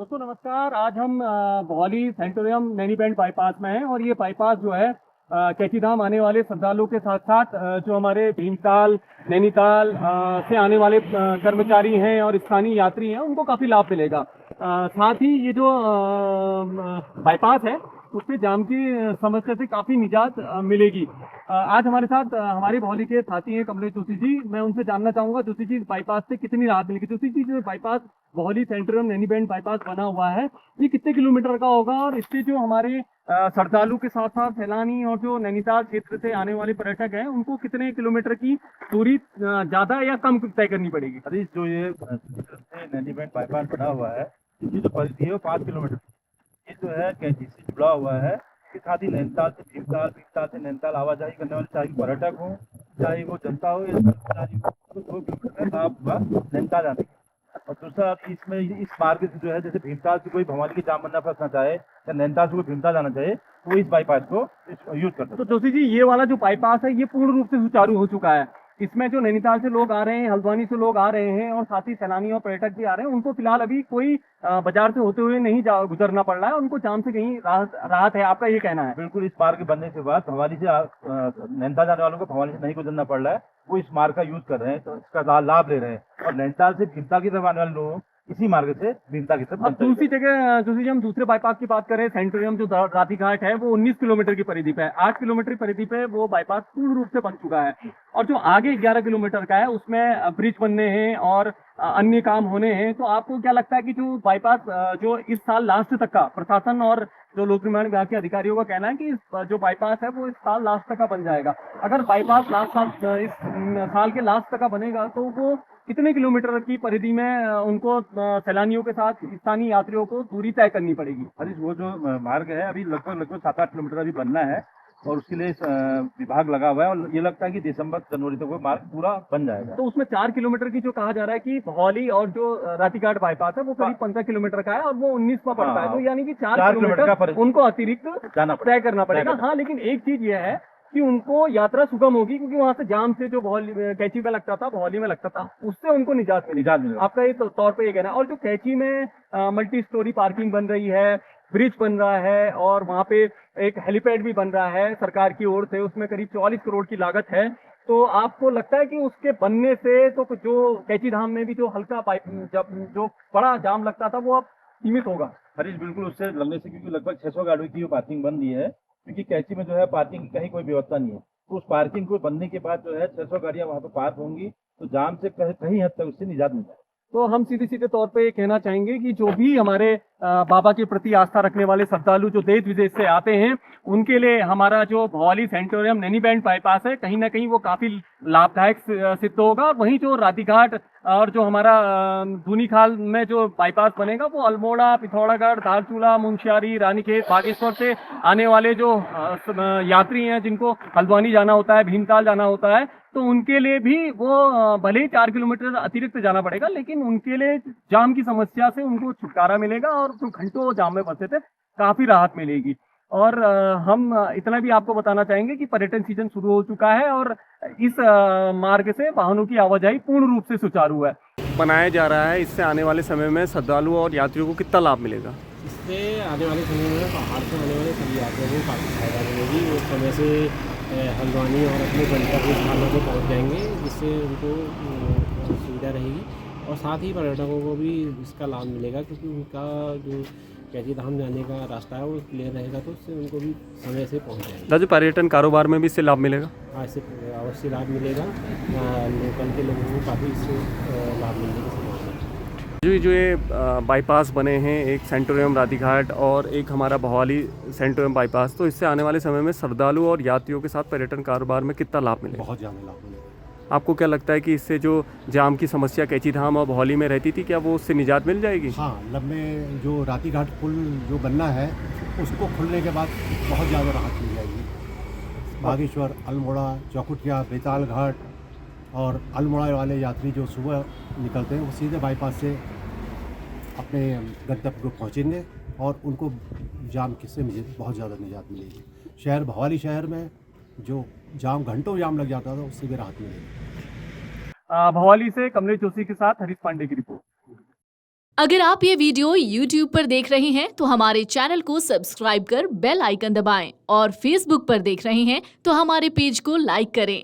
दोस्तों नमस्कार। आज हम भौली सेंटोरियम नैनी बैंड बाईपास में हैं और ये बाईपास जो है कैची धाम आने वाले श्रद्धालुओं के साथ साथ जो हमारे भीमताल नैनीताल से आने वाले कर्मचारी हैं और स्थानीय यात्री हैं उनको काफ़ी लाभ मिलेगा। साथ ही ये जो बाईपास है उससे जाम की समस्या से काफ़ी निजात मिलेगी। आज हमारे साथ हमारे भौली के साथी हैं कमलेश जोशी जी। मैं उनसे जानना चाहूँगा जोशी जी, इस बाईपास से कितनी राहत मिलेगी। जोशी जी, जो बाईपास भौली सेंटोरियम नैनी बैंड बाईपास बना हुआ है ये कितने किलोमीटर का होगा और इससे जो हमारे श्रद्धालु के साथ साथ सैलानी और जो नैनीताल क्षेत्र से आने वाले पर्यटक हैं उनको कितने किलोमीटर की दूरी ज्यादा या कम तय करनी पड़ेगी? हरीश, जो ये नैनी बैंड बाईपास बना हुआ है इसकी जो परिधि है वो 5 किलोमीटर ये जो है कैंची से जुड़ा हुआ है। इसके साथ ही नैनीताल से भीमताल, भीमताल से नैनीताल आवाजाही करने वाले चाहे पर्यटक हो चाहे वो जनता हो या कर्मचारी हो, तो 2 किलोमीटर का लाभ हुआ नैनीताल आने का। और दूसरा इसमें इस मार्ग से जो है जैसे भीमताल से कोई भवानी की जाम बन्ना फंसना चाहे या नैनीताल से कोई भीमताल जाना चाहे तो वो इस बाईपास को यूज कर सकते तो जोशी जी, ये वाला जो बाईपास है ये पूर्ण रूप से सुचारू हो चुका है। इसमें जो नैनीताल से लोग आ रहे हैं, हल्द्वानी से लोग आ रहे हैं और साथ ही सैलानी और पर्यटक भी आ रहे हैं, उनको फिलहाल अभी कोई बाजार से होते हुए नहीं गुजरना पड़ रहा है, उनको जाम से कहीं राहत है, आपका ये कहना है? बिल्कुल, इस मार्ग के बनने के बाद भवानी से नैनीताल जाने वालों को भवानी से नहीं गुजरना पड़ रहा है। वो इस मार्ग का यूज कर रहे हैं तो इसका लाभ ले रहे हैं और नैनीताल से भीमताल की तरफ आने वाले लोग इसी मार्ग से भीमताल की तरफ। अब दूसरी जगह जोशी जी, हम दूसरे बाईपास की बात करें, सेंटोरियम जो राती घाट है वो 19 किलोमीटर की परिधि पे है। 8 किलोमीटर की परिधि पे वो बाईपास पूर्ण रूप से बन चुका है और जो आगे 11 किलोमीटर का है उसमें ब्रिज बनने हैं और अन्य काम होने हैं। तो आपको क्या लगता है कि जो बाईपास जो इस साल लास्ट तक का प्रशासन और जो लोक निर्माण विभाग के अधिकारियों का कहना है कि जो बाईपास है वो इस साल लास्ट तक का बन जाएगा। अगर बाईपास इस साल के लास्ट तक का बनेगा तो वो कितने किलोमीटर की परिधि में उनको सैलानियों के साथ स्थानीय यात्रियों को दूरी तय करनी पड़ेगी? हरीश, वो जो मार्ग है अभी लगभग 7-8 किलोमीटर अभी बनना है और उसके लिए विभाग लगा हुआ है और ये लगता है कि दिसंबर जनवरी तक वो मार्ग पूरा बन जाएगा। तो उसमें 4 किलोमीटर की जो कहा जा रहा है कि भौली और जो रातीघाट बाईपास है वो करीब 15 किलोमीटर का है और वो 19 में पड़ता है, तो यानी कि 4 किलोमीटर उनको अतिरिक्त तय करना पड़ेगा। हाँ, लेकिन एक चीज ये है कि उनको यात्रा सुगम होगी क्योंकि वहां से जाम से जो कैची में लगता था, भौली में लगता था, उससे उनको निजात मिलेगी। आपका ये तौर पे ये कहना है। और जो कैची में मल्टी स्टोरी पार्किंग बन रही है, ब्रिज बन रहा है और वहां पे एक हेलीपैड भी बन रहा है सरकार की ओर से, उसमें करीब 44 करोड़ की लागत है। तो आपको लगता है कि उसके बनने से तो जो कैची धाम में भी जो हल्का पाइप जो बड़ा जाम लगता था वो अब सीमित होगा? हरीश, बिल्कुल उससे लगने से, क्योंकि लगभग 600 गाड़ियों की पार्किंग बन रही है क्योंकि कैची में जो है पार्किंग की कहीं कोई व्यवस्था नहीं है। तो उस पार्किंग को बनने के बाद जो है 600 गाड़ियां वहां पर पार्क होंगी तो जाम से कहीं हद तक उससे निजात मिल जाए। तो हम सीधे सीधे तौर पे ये कहना चाहेंगे कि जो भी हमारे बाबा के प्रति आस्था रखने वाले श्रद्धालु जो देश विदेश से आते हैं उनके लिए हमारा जो भौली सेंटोरियम नैनी बैंड बाईपास है कहीं ना कहीं वो काफी लाभदायक सिद्ध होगा। और वहीं जो रातीघाट और जो हमारा दूनीखाल में जो बाईपास बनेगा वो अल्मोड़ा, पिथौरागढ़, धारचूला, मुंशियारी, रानीखेत, बागेश्वर से आने वाले जो यात्री हैं जिनको हल्द्वानी जाना होता है, भीमताल जाना होता है, तो उनके लिए भी वो भले ही 4 किलोमीटर अतिरिक्त जाना पड़ेगा लेकिन उनके लिए जाम की समस्या से उनको छुटकारा मिलेगा और जो घंटों जाम में फंसे थे काफी राहत मिलेगी। और हम इतना भी आपको बताना चाहेंगे कि पर्यटन सीजन शुरू हो चुका है और इस मार्ग से वाहनों की आवाजाही पूर्ण रूप से सुचारू है। बनाया जा रहा है, इससे आने वाले समय में श्रद्धालुओं और यात्रियों को कितना लाभ मिलेगा? इससे आने वाले समय में पहाड़ से आने वाले सभी यात्रियों को काफ़ी फायदा मिलेगी। वो समय से हल्द्वानी और अपने गंतव्य स्थानों पर पहुंच जाएंगे, जिससे उनको सुविधा रहेगी और साथ ही पर्यटकों को भी इसका लाभ मिलेगा क्योंकि उनका जो कैची धाम जाने का रास्ता है वो क्लियर रहेगा तो उससे उनको भी समय से पहुंच जाएगा। जो पर्यटन कारोबार में भी इससे लाभ मिलेगा? हाँ, इससे अवश्य लाभ मिलेगा। लोकल के लोगों को काफ़ी इससे लाभ मिलने की संभावना है। जो ये बाईपास बने हैं, एक सेंटोरियम रातीघाट और एक हमारा भवाली सेंटोरियम बाईपास, तो इससे आने वाले समय में श्रद्धालु और यात्रियों के साथ पर्यटन कारोबार में कितना लाभ मिलेगा? बहुत ज़्यादा लाभ मिलेगा। आपको क्या लगता है कि इससे जो जाम की समस्या कैची धाम और भौली में रहती थी क्या वो उससे निजात मिल जाएगी? हाँ, लम्बे जो रातीघाट पुल जो बनना है उसको खुलने के बाद बहुत ज़्यादा राहत मिल जाएगी। बागेश्वर, अल्मोड़ा, चौखुटिया, बेताल घाट और अल्मोड़ा वाले यात्री जो सुबह निकलते हैं वो सीधे बाईपास से अपने गंतव्य को पहुँचेंगे और उनको जाम किससे बहुत ज़्यादा निजात मिलेगी। शहर भवाली शहर में जो जाम घंटों जाम लग जाता था उससे भी राहत मिलेगी। भवाली से कमलेश जोशी के साथ हरीश पांडे की रिपोर्ट। अगर आप ये वीडियो YouTube पर देख रहे हैं तो हमारे चैनल को सब्सक्राइब कर बेल आइकन दबाएं और Facebook पर देख रहे हैं तो हमारे पेज को लाइक करें।